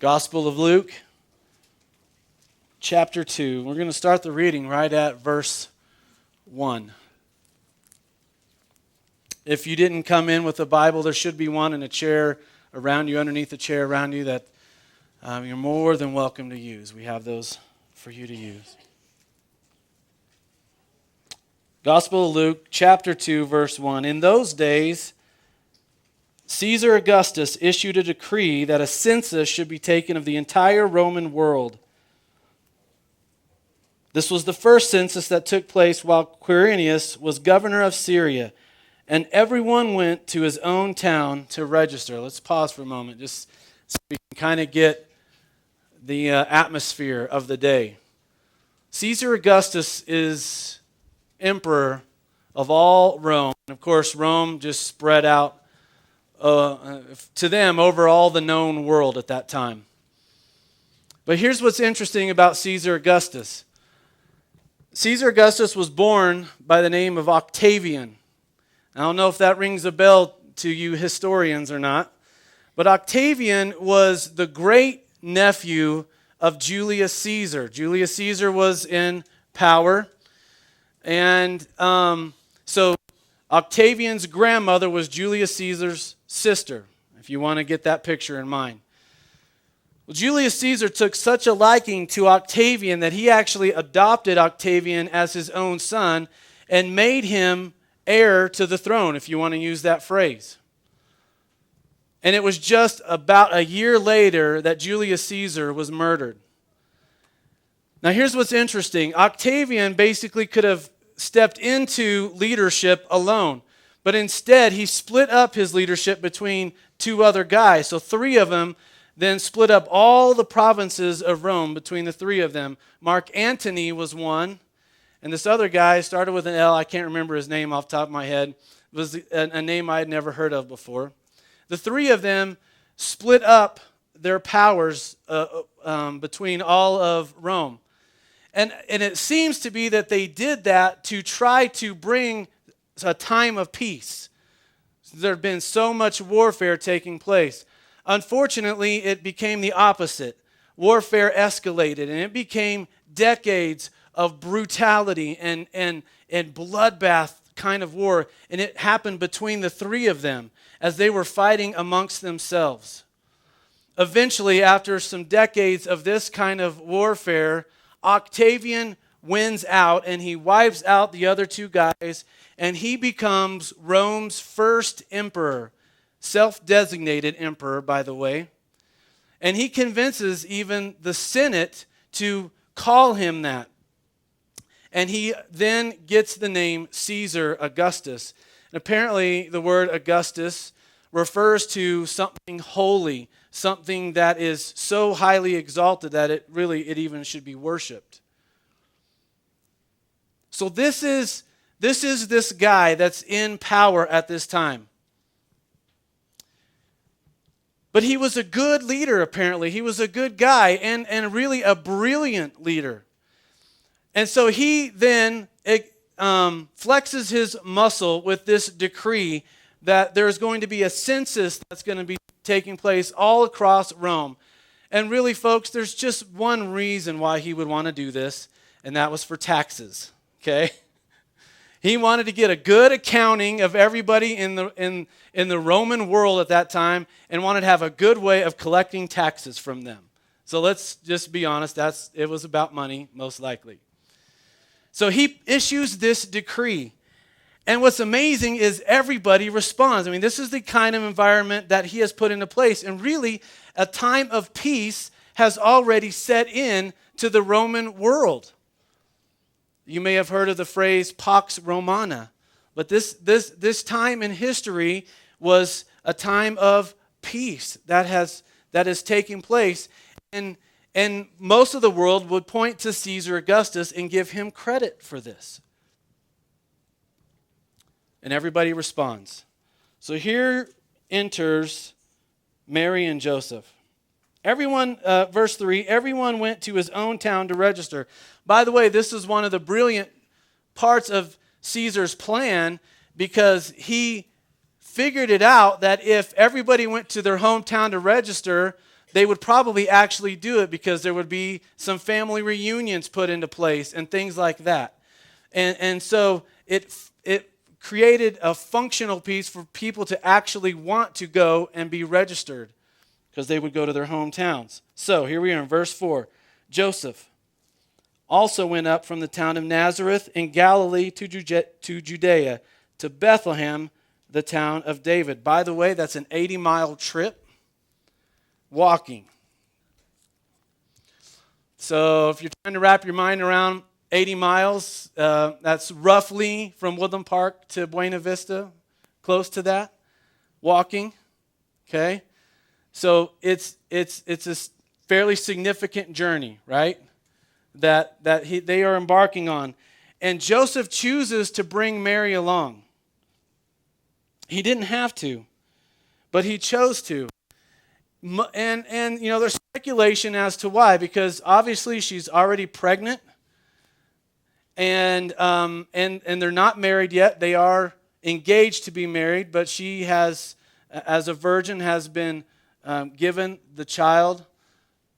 Gospel of Luke, chapter 2. We're going to start the reading right at verse 1. If you didn't come in with a Bible, there should be one in a chair around you, underneath the chair around you, that you're more than welcome to use. We have those for you to use. Gospel of Luke, chapter 2, verse 1. In those days, Caesar Augustus issued a decree that a census should be taken of the entire Roman world. This was the first census that took place while Quirinius was governor of Syria, and everyone went to his own town to register. Let's pause for a moment, just so we can kind of get the atmosphere of the day. Caesar Augustus is emperor of all Rome. And of course, Rome just spread out to them over all the known world at that time. But here's what's interesting about Caesar Augustus. Caesar Augustus was born by the name of Octavian. I don't know if that rings a bell to you historians or not, but Octavian was the great nephew of Julius Caesar. Julius Caesar was in power, and so Octavian's grandmother was Julius Caesar's sister, if you want to get that picture in mind. Well, Julius Caesar took such a liking to Octavian that he actually adopted Octavian as his own son and made him heir to the throne, if you want to use that phrase. And it was just about a year later that Julius Caesar was murdered. Now here's what's interesting. Octavian basically could have stepped into leadership alone, but instead he split up his leadership between two other guys. So three of them then split up all the provinces of Rome between the three of them. Mark Antony was one, and this other guy started with an L. I can't remember his name off the top of my head. It was a name I had never heard of before. The three of them split up their powers between all of Rome. And it seems to be that they did that to try to bring a time of peace. There had been so much warfare taking place. Unfortunately, it became the opposite. Warfare escalated, and it became decades of brutality and bloodbath kind of war. And it happened between the three of them as they were fighting amongst themselves. Eventually, after some decades of this kind of warfare, Octavian wins out, and he wipes out the other two guys, and he becomes Rome's first emperor, self-designated emperor, by the way. And he convinces even the Senate to call him that. And he then gets the name Caesar Augustus. And apparently, the word Augustus refers to something holy, something that is so highly exalted that it even should be worshipped. So this is this guy that's in power at this time. But he was a good leader, apparently. He was a good guy and really a brilliant leader. And so he then flexes his muscle with this decree that there's going to be a census that's going to be taking place all across Rome. And really, folks, there's just one reason why he would want to do this, and that was for taxes, okay? He wanted to get a good accounting of everybody in the Roman world at that time and wanted to have a good way of collecting taxes from them. So let's just be honest, it was about money, most likely. So he issues this decree. And what's amazing is everybody responds. I mean, this is the kind of environment that he has put into place. And really, a time of peace has already set in to the Roman world. You may have heard of the phrase Pax Romana. But this time in history was a time of peace that is taking place. And most of the world would point to Caesar Augustus and give him credit for this. And everybody responds. So here enters Mary and Joseph. Everyone, verse 3, everyone went to his own town to register. By the way, this is one of the brilliant parts of Caesar's plan, because he figured it out that if everybody went to their hometown to register, they would probably actually do it because there would be some family reunions put into place and things like that. And so it created a functional piece for people to actually want to go and be registered because they would go to their hometowns. So here we are in verse 4. Joseph also went up from the town of Nazareth in Galilee to Judea, to Bethlehem, the town of David. By the way, that's an 80-mile trip walking. So if you're trying to wrap your mind around 80 miles, that's roughly from Woodland Park to Buena Vista, close to that, walking, okay? So it's a fairly significant journey, right, that they are embarking on. And Joseph chooses to bring Mary along. He didn't have to, but he chose to. And there's speculation as to why, because obviously she's already pregnant, and they're not married yet. They are engaged to be married, but she has, as a virgin, has been given the child,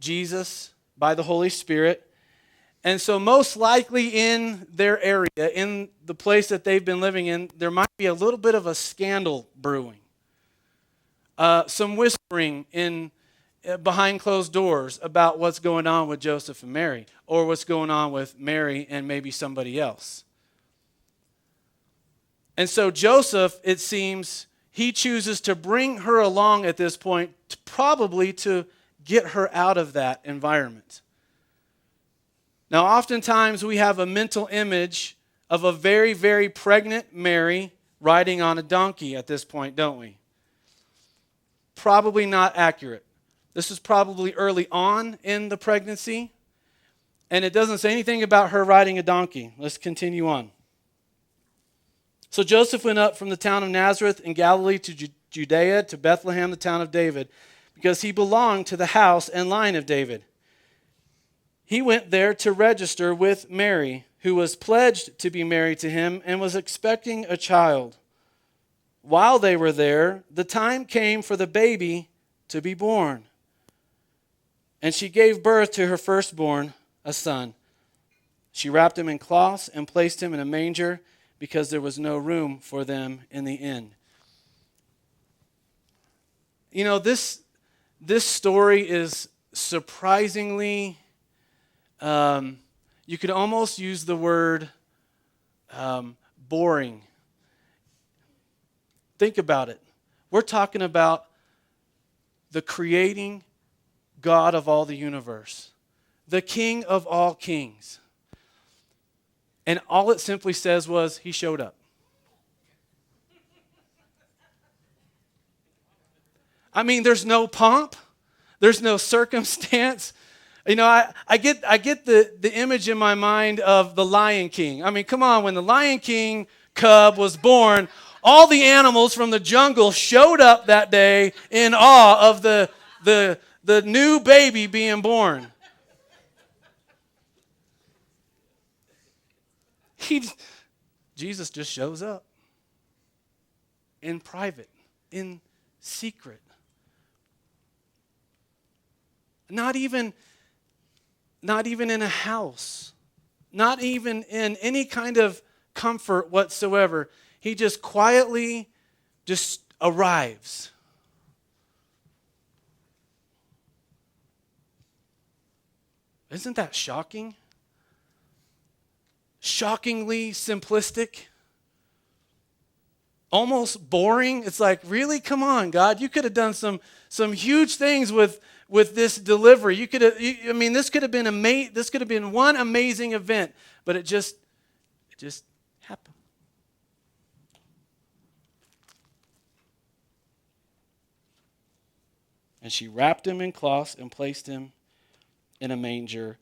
Jesus, by the Holy Spirit. And so most likely in their area, in the place that they've been living in, there might be a little bit of a scandal brewing. Some whispering behind closed doors about what's going on with Joseph and Mary, or what's going on with Mary and maybe somebody else. And so Joseph, it seems, he chooses to bring her along at this point, probably to get her out of that environment. Now, oftentimes we have a mental image of a very, very pregnant Mary riding on a donkey at this point, don't we? Probably not accurate. This is probably early on in the pregnancy, and it doesn't say anything about her riding a donkey. Let's continue on. So Joseph went up from the town of Nazareth in Galilee to Judea, to Bethlehem, the town of David, because he belonged to the house and line of David. He went there to register with Mary, who was pledged to be married to him and was expecting a child. While they were there, the time came for the baby to be born. And she gave birth to her firstborn, a son. She wrapped him in cloths and placed him in a manger because there was no room for them in the inn. You know, this story is surprisingly, you could almost use the word boring. Think about it. We're talking about the creating God of all the universe, the King of all kings. And all it simply says was, he showed up. I mean, there's no pomp. There's no circumstance. You know, I get the image in my mind of the Lion King. I mean, come on, when the Lion King cub was born, all the animals from the jungle showed up that day in awe of the new baby being born. Jesus just shows up in private, in secret. Not even in a house, not even in any kind of comfort whatsoever. He just quietly just arrives. Isn't that shocking? Shockingly simplistic. Almost boring. It's like, really? Come on, God. You could have done some huge things with this delivery. You could have, this could have been one amazing event, but it just happened. And she wrapped him in cloths and placed him in a manger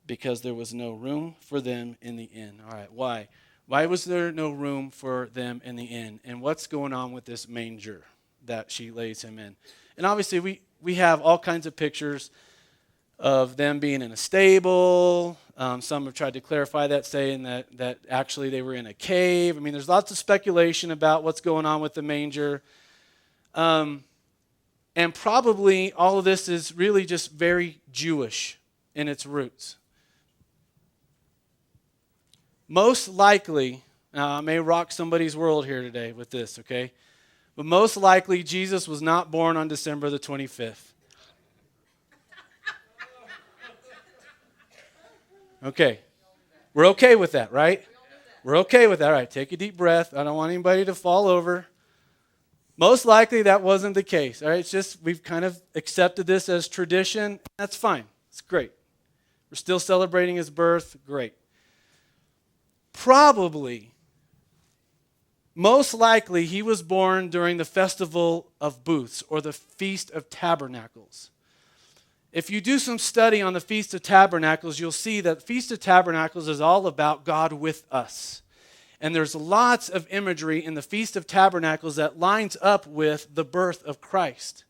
because there was no room for them in the inn. All right, why? Why was there no room for them in the inn? And what's going on with this manger that she lays him in? And obviously we have all kinds of pictures of them being in a stable. Some have tried to clarify that, saying that actually they were in a cave. I mean, there's lots of speculation about what's going on with the manger. And probably all of this is really just very Jewish in its roots. Most likely, I may rock somebody's world here today with this, okay? But most likely, Jesus was not born on December the 25th. Okay. We're okay with that, right? We're okay with that. All right, take a deep breath. I don't want anybody to fall over. Most likely that wasn't the case. All right, it's just we've kind of accepted this as tradition. That's fine. It's great. We're still celebrating his birth. Great. Probably, most likely, he was born during the Festival of Booths or the Feast of Tabernacles. If you do some study on the Feast of Tabernacles, you'll see that the Feast of Tabernacles is all about God with us. And there's lots of imagery in the Feast of Tabernacles that lines up with the birth of Christ,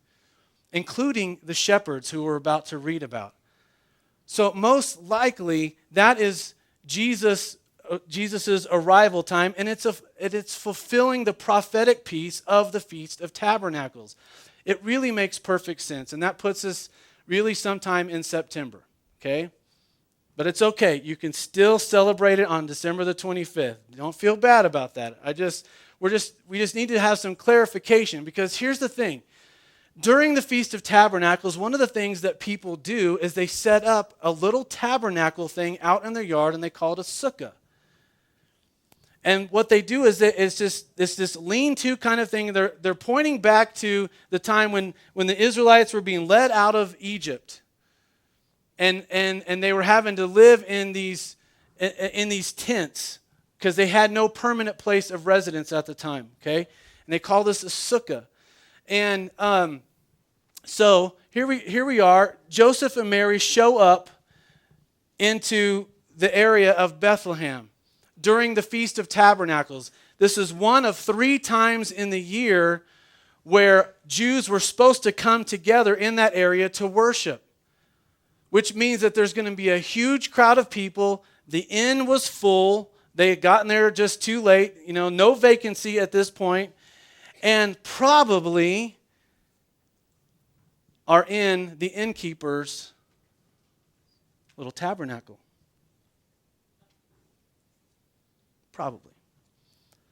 including the shepherds who we're about to read about. So most likely, that is Jesus's arrival time, and it's fulfilling the prophetic piece of the Feast of Tabernacles. It really makes perfect sense, and that puts us really sometime in September, okay? But it's okay. You can still celebrate it on December the 25th. Don't feel bad about that. We just need to have some clarification, because here's the thing. During the Feast of Tabernacles, one of the things that people do is they set up a little tabernacle thing out in their yard, and they call it a sukkah. And what they do is it's this lean-to kind of thing. They're pointing back to the time when the Israelites were being led out of Egypt, and they were having to live in these tents because they had no permanent place of residence at the time. Okay, and they call this a sukkah. And so here we are. Joseph and Mary show up into the area of Bethlehem during the Feast of Tabernacles. This is one of 3 times in the year where Jews were supposed to come together in that area to worship, which means that there's going to be a huge crowd of people. The inn was full. They had gotten there just too late. No vacancy at this point, and probably are in the innkeeper's little tabernacle. Probably.